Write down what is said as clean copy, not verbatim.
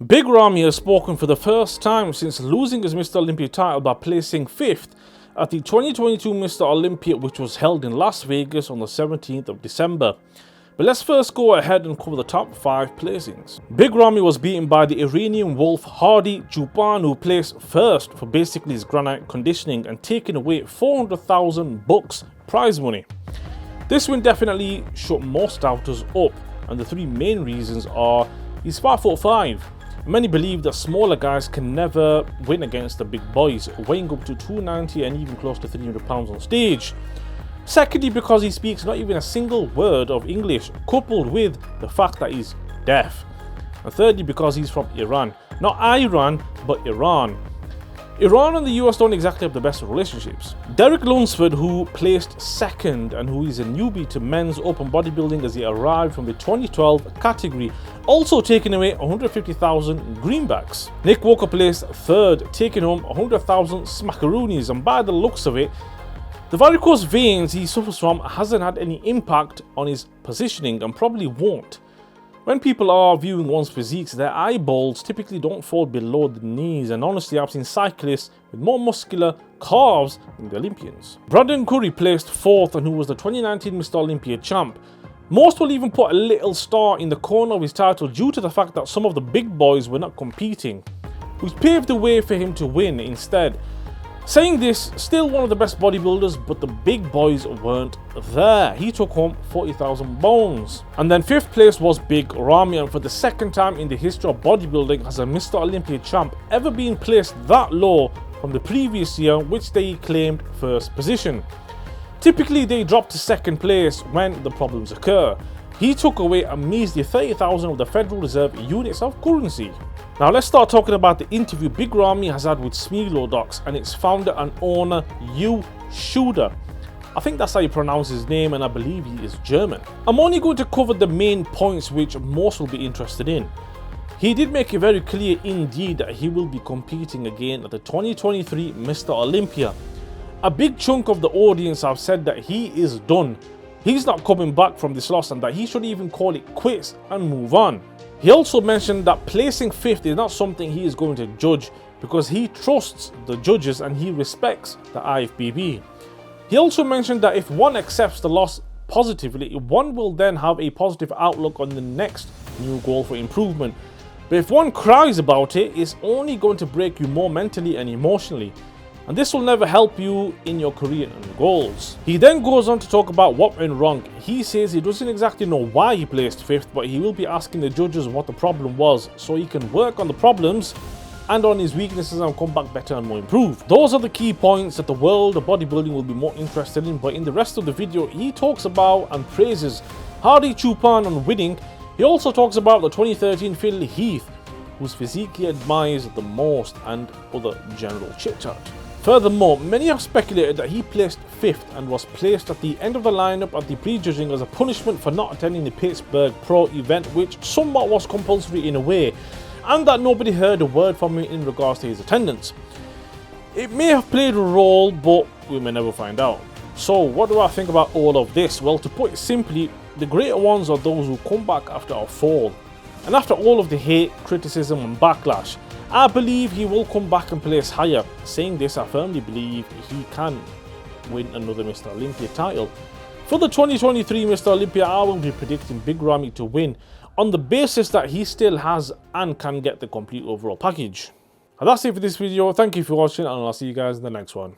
Big Ramy has spoken for the first time since losing his Mr. Olympia title by placing 5th at the 2022 Mr. Olympia, which was held in Las Vegas on the 17th of December. But let's first go ahead and cover the top 5 placings. Big Ramy was beaten by the Iranian Wolf Hadi Choopan, who placed first for basically his granite conditioning and taking away 400,000 bucks prize money. This win definitely shut most doubters up, and the 3 main reasons are he's 5'5". Many believe that smaller guys can never win against the big boys, weighing up to 290 and even close to 300 pounds on stage. Secondly, because he speaks not even a single word of English, coupled with the fact that he's deaf. And thirdly, because he's from Iran. Not Iran, but Iran. Iran and the US don't exactly have the best of relationships. Derek Lunsford, who placed second and who is a newbie to men's open bodybuilding as he arrived from the 2012 category, also taking away 150,000 greenbacks. Nick Walker placed third, taking home 100,000 smackaroonies, and by the looks of it, the varicose veins he suffers from hasn't had any impact on his positioning and probably won't. When people are viewing one's physiques, their eyeballs typically don't fall below the knees, and honestly I've seen cyclists with more muscular calves than the Olympians. Brandon Curry placed 4th and who was the 2019 Mr. Olympia champ. Most will even put a little star in the corner of his title due to the fact that some of the big boys were not competing, which paved the way for him to win instead. Saying this, still one of the best bodybuilders, but the big boys weren't there. He took home 40,000 bones. And then 5th place was Big Ramy, and for the second time in the history of bodybuilding has a Mr. Olympia champ ever been placed that low from the previous year, which they claimed first position. Typically they drop to 2nd place when the problems occur. He took away a measly 30,000 of the Federal Reserve units of currency. Now let's start talking about the interview Big Ramy has had with Smilo Docs and its founder and owner, Yu Schuder. I think that's how you pronounce his name, and I believe he is German. I'm only going to cover the main points which most will be interested in. He did make it very clear indeed that he will be competing again at the 2023 Mr. Olympia. A big chunk of the audience have said that he is done. He's not coming back from this loss and that he should even call it quits and move on. He also mentioned that placing 5th is not something he is going to judge because he trusts the judges and he respects the IFBB. He also mentioned that if one accepts the loss positively, one will then have a positive outlook on the next new goal for improvement. But if one cries about it, it's only going to break you more mentally and emotionally, and this will never help you in your career and goals. He then goes on to talk about what went wrong. He says he doesn't exactly know why he placed 5th, but he will be asking the judges what the problem was so he can work on the problems and on his weaknesses and come back better and more improved. Those are the key points that the world of bodybuilding will be more interested in, but in the rest of the video he talks about and praises Hadi Choopan on winning. He also talks about the 2013 Phil Heath, whose physique he admires the most, and other general chit-chat. Furthermore, many have speculated that he placed 5th and was placed at the end of the lineup at the prejudging as a punishment for not attending the Pittsburgh Pro event, which somewhat was compulsory in a way, and that nobody heard a word from him in regards to his attendance. It may have played a role, but we may never find out. So what do I think about all of this? Well, to put it simply, the greater ones are those who come back after a fall. And after all of the hate, criticism and backlash, I believe he will come back and place higher. Saying this, I firmly believe he can win another Mr. Olympia title. For the 2023 Mr. Olympia, I will be predicting Big Ramy to win on the basis that he still has and can get the complete overall package. And that's it for this video. Thank you for watching, and I'll see you guys in the next one.